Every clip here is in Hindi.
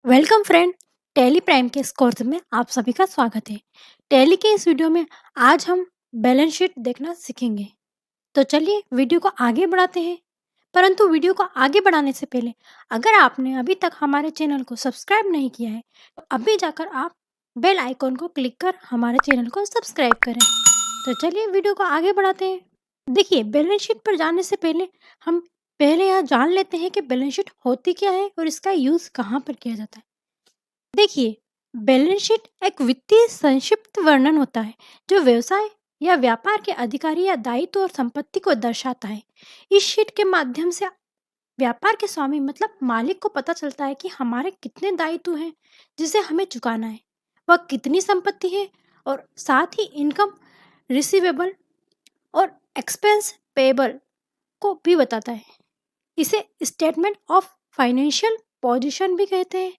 Welcome friend. टैली प्राइम के इस कोर्स में आप सभी का स्वागत है। टैली के इस वीडियो में आज हम बैलेंस शीट देखना सीखेंगे। तो चलिए वीडियो को आगे बढ़ाते हैं। परंतु वीडियो को आगे बढ़ाने से पहले अगर आपने अभी तक हमारे चैनल को सब्सक्राइब नहीं किया है तो अभी जाकर आप बेल आइकॉन को क्लिक कर हमारे चैनल को सब्सक्राइब करें। तो चलिए वीडियो को आगे बढ़ाते हैं। देखिए, बैलेंस शीट पर जाने से पहले हम पहले यह जान लेते हैं कि बैलेंस शीट होती क्या है और इसका यूज़ कहाँ पर किया जाता है। देखिए, बैलेंस शीट एक वित्तीय संक्षिप्त वर्णन होता है जो व्यवसाय या व्यापार के अधिकारी या दायित्व और संपत्ति को दर्शाता है। इस शीट के माध्यम से व्यापार के स्वामी मतलब मालिक को पता चलता है कि हमारे कितने दायित्व हैं जिसे हमें चुकाना है, वह कितनी संपत्ति है और साथ ही इनकम रिसीवेबल और एक्सपेंस पेएबल को भी बताता है। इसे स्टेटमेंट ऑफ फाइनेंशियल पोजीशन भी कहते हैं।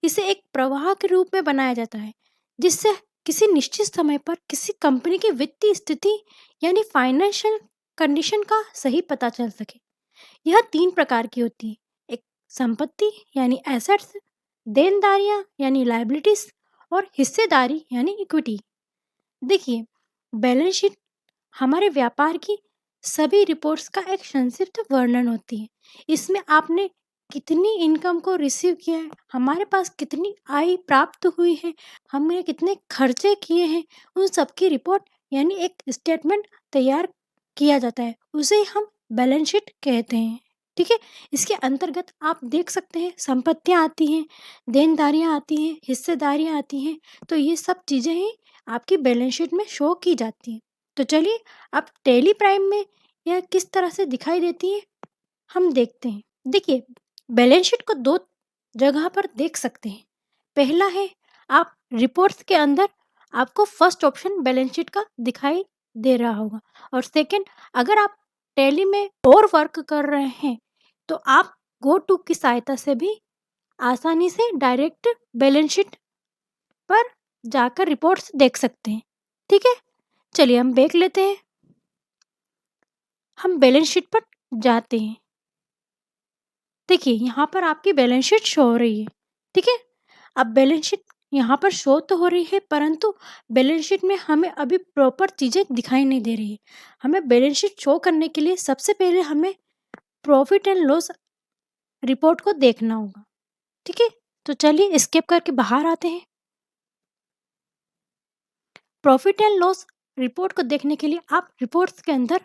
इसे एक प्रवाह के रूप में बनाया जाता है जिससे किसी निश्चित समय पर किसी कंपनी की वित्तीय स्थिति यानी फाइनेंशियल कंडीशन का सही पता चल सके। यह 3 प्रकार की होती है। एक संपत्ति यानी एसेट्स, देनदारियां यानी लायबिलिटीज और हिस्सेदारी यानी इक्विटी। देखिए, बैलेंस शीट हमारे व्यापार की सभी रिपोर्ट्स का एक संक्षिप्त वर्णन होती है। इसमें आपने कितनी इनकम को रिसीव किया है, हमारे पास कितनी आय प्राप्त हुई है, हमने कितने खर्चे किए हैं, उन सब की रिपोर्ट यानी एक स्टेटमेंट तैयार किया जाता है। उसे हम बैलेंस शीट कहते हैं। ठीक है, इसके अंतर्गत आप देख सकते हैं संपत्तियां आती हैं, देनदारियां आती हैं, हिस्सेदारियां आती हैं। तो ये सब चीज़ें ही आपकी बैलेंस शीट में शो की जाती हैं। तो चलिए अब टैली प्राइम में यह किस तरह से दिखाई देती है हम देखते हैं। देखिए, बैलेंस शीट को 2 जगह पर देख सकते हैं। पहला है, आप रिपोर्ट्स के अंदर आपको फर्स्ट ऑप्शन बैलेंस शीट का दिखाई दे रहा होगा और सेकंड, अगर आप टैली में और वर्क कर रहे हैं तो आप गो टू की सहायता से भी आसानी से डायरेक्ट बैलेंस शीट पर जाकर रिपोर्ट्स देख सकते हैं। ठीक है, चलिए हम देख लेते हैं। हम बैलेंस शीट पर जाते हैं। देखिए, यहाँ पर आपकी बैलेंस शीट शो हो रही है। ठीक है, अब बैलेंस शीट यहाँ पर शो तो हो रही है परंतु बैलेंस शीट में हमें अभी प्रॉपर चीज़ें दिखाई नहीं दे रही है। हमें बैलेंस शीट शो करने के लिए सबसे पहले हमें प्रॉफिट एंड लॉस रिपोर्ट को देखना होगा। ठीक है, तो चलिए स्किप करके बाहर आते हैं। प्रॉफिट एंड लॉस रिपोर्ट को देखने के लिए आप रिपोर्ट्स के अंदर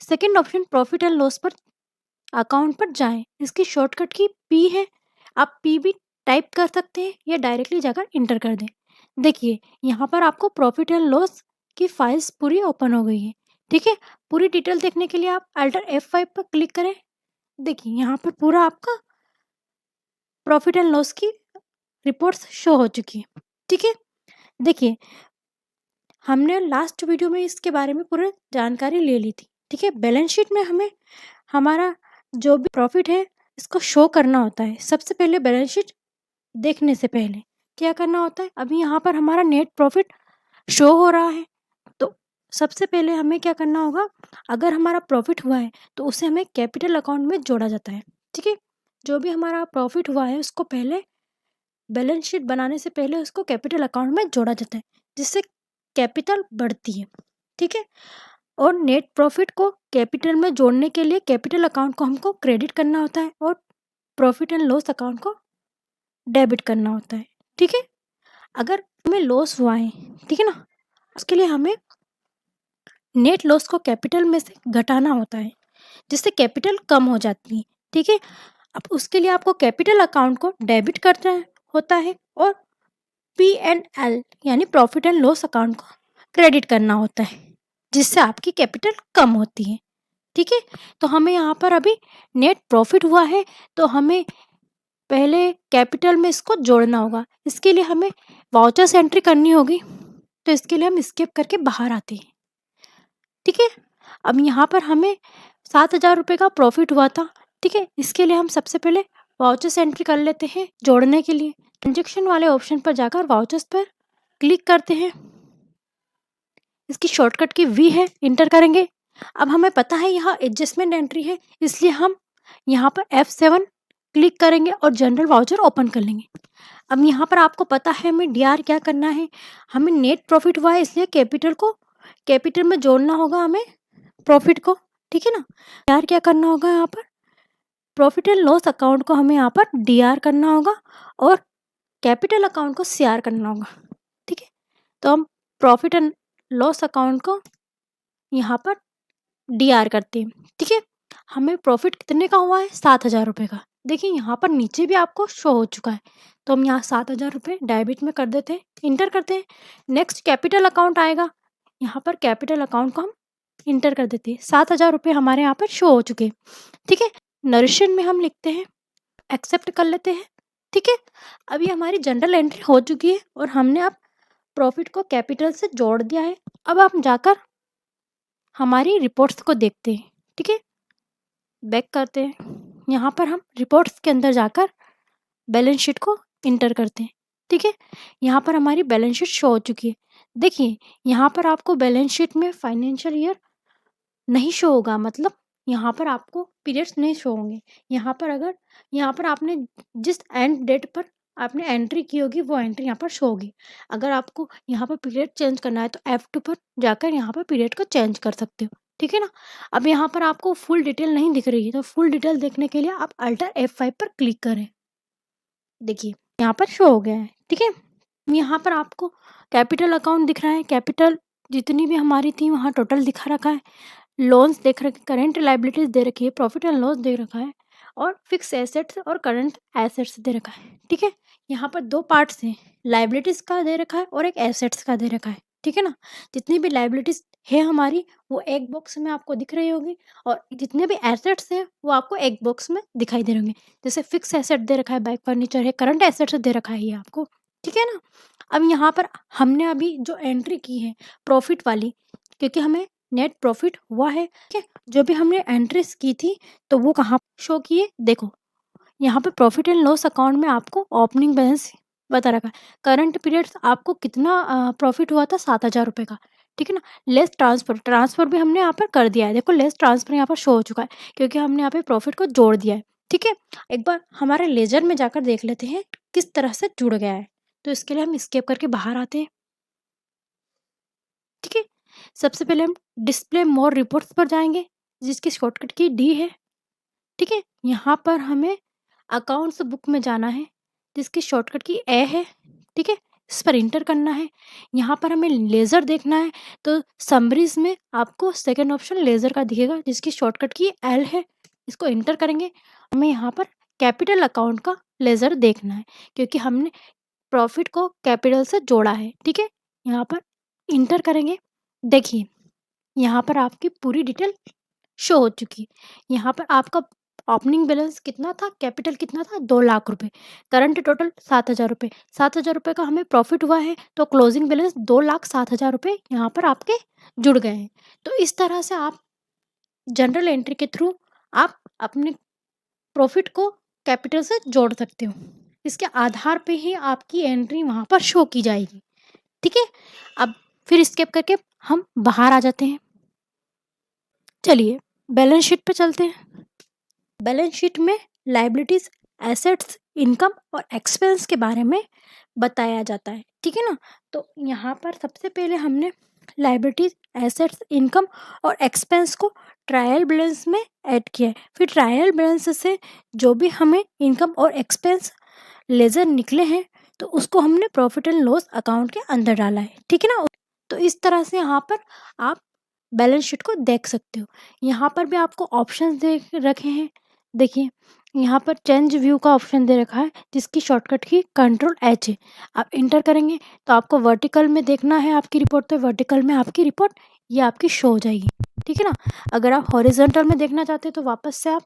second option profit and loss पर अकाउंट पर जाएं। इसकी शॉर्टकट की पी है, आप पी भी टाइप कर सकते हैं या डायरेक्टली जाकर इंटर कर दें। देखिए, यहाँ पर आपको प्रॉफिट एंड लॉस की फाइल्स पूरी ओपन हो गई है। ठीक है, पूरी डिटेल देखने के लिए आप अल्टर F5 पर क्लिक करें। देखिए, यहाँ पर पूरा आपका प्रॉफिट एंड लॉस की रिपोर्ट्स शो हो चुकी है। ठीक है, देखिए हमने लास्ट वीडियो में इसके बारे में पूरी जानकारी ले ली थी। ठीक है, बैलेंस शीट में हमें हमारा जो भी प्रॉफिट है इसको शो करना होता है। सबसे पहले बैलेंस शीट देखने से पहले क्या करना होता है, अभी यहाँ पर हमारा नेट प्रॉफिट शो हो रहा है तो सबसे पहले हमें क्या करना होगा, अगर हमारा प्रॉफिट हुआ है तो उसे हमें कैपिटल अकाउंट में जोड़ा जाता है। ठीक है, जो भी हमारा प्रॉफिट हुआ है उसको पहले बैलेंस शीट बनाने से पहले उसको कैपिटल अकाउंट में जोड़ा जाता है जिससे कैपिटल बढ़ती है। ठीक है, और नेट प्रॉफिट को कैपिटल में जोड़ने के लिए कैपिटल अकाउंट को हमको क्रेडिट करना होता है और प्रॉफिट एंड लॉस अकाउंट को डेबिट करना होता है। ठीक है, अगर हमें लॉस हुआ है, ठीक है ना, उसके लिए हमें नेट लॉस को कैपिटल में से घटाना होता है जिससे कैपिटल कम हो जाती है। ठीक है, अब उसके लिए आपको कैपिटल अकाउंट को डेबिट करना होता है और P&L यानी प्रॉफिट एंड लॉस अकाउंट को क्रेडिट करना होता है जिससे आपकी कैपिटल कम होती है। ठीक है, तो हमें यहाँ पर अभी नेट प्रॉफिट हुआ है तो हमें पहले कैपिटल में इसको जोड़ना होगा। इसके लिए हमें वाउचर्स एंट्री करनी होगी तो इसके लिए हम स्किप करके बाहर आते हैं। ठीक है, अब यहाँ पर हमें 7,000 रुपये का प्रॉफिट हुआ था। ठीक है, इसके लिए हम सबसे पहले वाउचर्स एंट्री कर लेते हैं जोड़ने के लिए। ट्रांजेक्शन वाले ऑप्शन पर जाकर वाउचर्स पर क्लिक करते हैं। इसकी शॉर्टकट की वी है, इंटर करेंगे। अब हमें पता है यहाँ एडजस्टमेंट एंट्री है इसलिए हम यहाँ पर F7 क्लिक करेंगे और जनरल वाउचर ओपन कर लेंगे। अब यहाँ पर आपको पता है हमें डीआर क्या करना है, हमें नेट प्रॉफिट हुआ है इसलिए कैपिटल में जोड़ना होगा हमें प्रॉफिट को, ठीक है ना। डीआर क्या करना होगा, यहाँ पर प्रॉफिट एंड लॉस अकाउंट को हमें यहाँ पर डीआर करना होगा और कैपिटल अकाउंट को सीआर करना होगा, ठीक है। तो हम प्रॉफिट एंड लॉस अकाउंट को यहाँ पर डीआर करते हैं, ठीक है। हमें प्रॉफिट कितने का हुआ है, 7,000 रुपये का। देखिए यहाँ पर नीचे भी आपको शो हो चुका है, तो हम यहाँ 7,000 रुपये डेबिट में कर देते हैं, इंटर करते हैं। नेक्स्ट कैपिटल अकाउंट आएगा, यहाँ पर कैपिटल अकाउंट को हम इंटर कर देते हैं। 7,000 रुपये हमारे यहाँ पर शो हो चुके हैं, ठीक है। नरेशन में हम लिखते हैं, एक्सेप्ट कर लेते हैं, ठीक है। अभी हमारी जनरल एंट्री हो चुकी है और हमने अब प्रॉफिट को कैपिटल से जोड़ दिया है। अब हम जाकर हमारी रिपोर्ट्स को देखते हैं, ठीक है। बैक करते हैं, यहाँ पर हम रिपोर्ट्स के अंदर जाकर बैलेंस शीट को इंटर करते हैं, ठीक है। यहाँ पर हमारी बैलेंस शीट शो हो चुकी है। देखिए यहाँ पर आपको बैलेंस शीट में फाइनेंशियल ईयर नहीं शो होगा, मतलब यहाँ पर आपको पीरियड्स नहीं शो होंगे। यहाँ पर आपने जिस एंड डेट पर आपने एंट्री की होगी वो एंट्री यहाँ पर शो होगी। अगर आपको यहाँ पर पीरियड चेंज करना है तो F2 पर जाकर यहाँ पर पीरियड को चेंज कर सकते हो, ठीक है ना। अब यहाँ पर आपको फुल डिटेल नहीं दिख रही है, तो फुल डिटेल देखने के लिए आप अल्टर F5 पर क्लिक करें। देखिए यहाँ पर शो हो गया है, ठीक है। यहाँ पर आपको कैपिटल अकाउंट दिख रहा है, कैपिटल जितनी भी हमारी थी वहाँ टोटल दिखा रखा है। लोन्स देख रखे, करेंट लाइबिलिटीज दे रखी है, प्रॉफिट एंड लॉस दे रखा है और फिक्स एसेट्स और करंट एसेट्स दे रखा है, ठीक है। यहाँ पर दो पार्ट्स हैं, लाइबिलिटीज का दे रखा है और एक एसेट्स का दे रखा है, ठीक है ना। जितनी भी लाइबिलिटीज है हमारी वो एक बॉक्स में आपको दिख रही होगी और जितने भी एसेट्स हैं वो आपको एक बॉक्स में दिखाई दे रहे होंगे। जैसे फिक्स एसेट दे रखा है, बाइक फर्नीचर है, करंट एसेट्स दे रखा है ये आपको, ठीक है ना। अब यहाँ पर हमने अभी जो एंट्री की है प्रॉफिट वाली, क्योंकि हमें नेट प्रॉफिट हुआ है, ठीक है। जो भी हमने एंट्रीज की थी तो वो कहाँ शो किए, देखो यहाँ पे प्रॉफिट एंड लॉस अकाउंट में आपको ओपनिंग बैलेंस बता रखा है। करंट पीरियड्स आपको कितना प्रॉफिट हुआ था, 7,000 रुपये का, ठीक है ना। लेस ट्रांसफर भी हमने यहाँ पर कर दिया है, देखो लेस ट्रांसफर यहाँ पर शो हो चुका है क्योंकि हमने यहाँ पे प्रॉफिट को जोड़ दिया है, ठीक है। एक बार हमारे लेजर में जाकर देख लेते हैं किस तरह से जुड़ गया है। तो इसके लिए हम स्केप करके बाहर आते हैं, ठीक है। सबसे पहले हम डिस्प्ले मोर रिपोर्ट्स पर जाएंगे जिसकी शॉर्टकट की डी है, ठीक है। यहाँ पर हमें अकाउंट्स बुक में जाना है जिसकी शॉर्टकट की ए है, ठीक है। इस पर इंटर करना है। यहाँ पर हमें लेज़र देखना है तो समरीज में आपको सेकंड ऑप्शन लेज़र का दिखेगा जिसकी शॉर्टकट की एल है, इसको इंटर करेंगे। हमें यहाँ पर कैपिटल अकाउंट का लेज़र देखना है क्योंकि हमने प्रॉफिट को कैपिटल से जोड़ा है, ठीक है। यहाँ पर इंटर करेंगे। देखिए यहाँ पर आपकी पूरी डिटेल शो हो चुकी है। यहाँ पर आपका ओपनिंग बैलेंस कितना था, कैपिटल कितना था, 2 लाख रुपए, करंट टोटल 7,000 रुपये, 7,000 रुपये का हमें प्रॉफिट हुआ है तो क्लोजिंग बैलेंस 2,07,000 रुपये यहाँ पर आपके जुड़ गए हैं। तो इस तरह से आप जनरल एंट्री के थ्रू आप अपने प्रॉफिट को कैपिटल से जोड़ सकते हो। इसके आधार पे ही आपकी एंट्री वहाँ पर शो की जाएगी, ठीक है। अब फिर स्केप करके हम बाहर आ जाते हैं। चलिए बैलेंस शीट पे चलते हैं। बैलेंस शीट में लाइबिलिटीज, एसेट्स, इनकम और एक्सपेंस के बारे में बताया जाता है, ठीक है ना। तो यहाँ पर सबसे पहले हमने लाइबिलिटीज, एसेट्स, इनकम और एक्सपेंस को ट्रायल बैलेंस में ऐड किया है। फिर ट्रायल बैलेंस से जो भी हमें इनकम और एक्सपेंस लेजर निकले हैं तो उसको हमने प्रॉफिट एंड लॉस अकाउंट के अंदर डाला है, ठीक है ना। तो इस तरह से यहाँ पर आप बैलेंस शीट को देख सकते हो। यहाँ पर भी आपको ऑप्शंस दे रखे हैं, देखिए यहाँ पर चेंज व्यू का ऑप्शन दे रखा है जिसकी शॉर्टकट की कंट्रोल एच है। आप इंटर करेंगे तो आपको वर्टिकल में देखना है आपकी रिपोर्ट, तो वर्टिकल में आपकी रिपोर्ट ये आपकी शो हो जाएगी, ठीक है ना। अगर आप हॉरिजॉन्टल में देखना चाहते हैं तो वापस से आप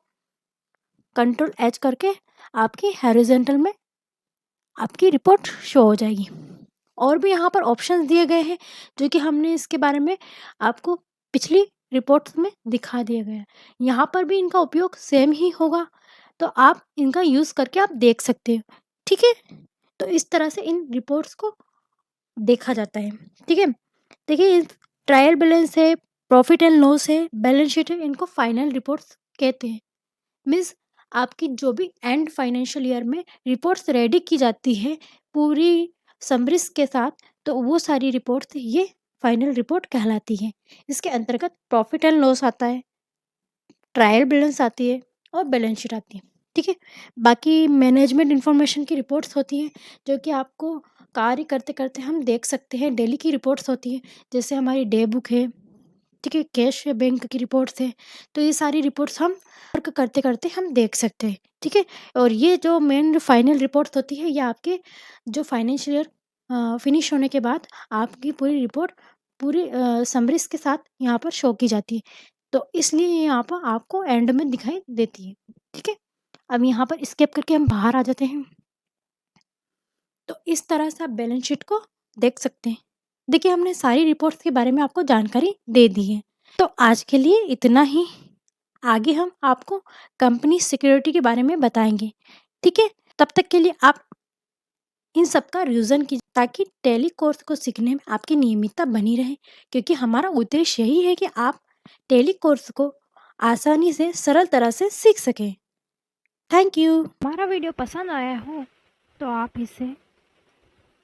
कंट्रोल एच करके आपकी हॉरिजॉन्टल में आपकी रिपोर्ट शो हो जाएगी। और भी यहाँ पर ऑप्शंस दिए गए हैं जो कि हमने इसके बारे में आपको पिछली रिपोर्ट्स में दिखा दिया गया है। यहाँ पर भी इनका उपयोग सेम ही होगा तो आप इनका यूज़ करके आप देख सकते हो, ठीक है। तो इस तरह से इन रिपोर्ट्स को देखा जाता है, ठीक है। देखिए ट्रायल बैलेंस है, प्रॉफिट एंड लॉस है, बैलेंस शीट है, इनको फाइनल रिपोर्ट्स कहते हैं। मीन्स आपकी जो भी एंड फाइनेंशियल ईयर में रिपोर्ट्स रेडी की जाती है पूरी समरीज़ के साथ, तो वो सारी रिपोर्ट्स ये फाइनल रिपोर्ट कहलाती है। इसके अंतर्गत प्रॉफ़िट एंड लॉस आता है, ट्रायल बैलेंस आती है और बैलेंस शीट आती है, ठीक है? बाकी मैनेजमेंट इन्फॉर्मेशन की रिपोर्ट्स होती हैं, जो कि आपको कार्य करते-करते हम देख सकते हैं। डेली की रिपोर्ट्स होती हैं, जैसे हमारी डे बुक है, ठीक है? कैश या बैंक की रिपोर्ट्स हैं, तो ये सारी रिपोर्ट्स हम वर्क करते-करते हम देख सकते हैं, ठीक है? और ये जो मेन फाइनल रिपोर्ट्स होती है, ये आपके जो फाइनेंशियल ईयर फिनिश होने के बाद आपकी पूरी रिपोर्ट पूरी समरीज़ के साथ यहाँ पर शो की जाती है। तो इसलिए ये यहाँ पर आपको एंड में दिखाई देती है, ठीक है? अब यहाँ पर स्किप करके हम बाहर आ जाते हैं। तो इस तरह से आप बैलेंस शीट को देख सकते हैं। देखिए, हमने सारी रिपोर्ट्स के बारे में आपको जानकारी दे दी है। तो आज के लिए इतना ही। आगे हम आपको कंपनी सिक्योरिटी के बारे में बताएँगे, ठीक है? तब तक के लिए आप इन सब का रिवीज़न कीजिए, ताकि टैली कोर्स को सीखने में आपकी नियमितता बनी रहे, क्योंकि हमारा उद्देश्य यही है कि आप टैली कोर्स को आसानी से सरल तरह से सीख सकें। Thank you. हमारा वीडियो पसंद आया हो तो आप इसे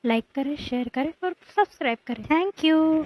लाइक करें, शेयर करें और सब्सक्राइब करें। Thank you.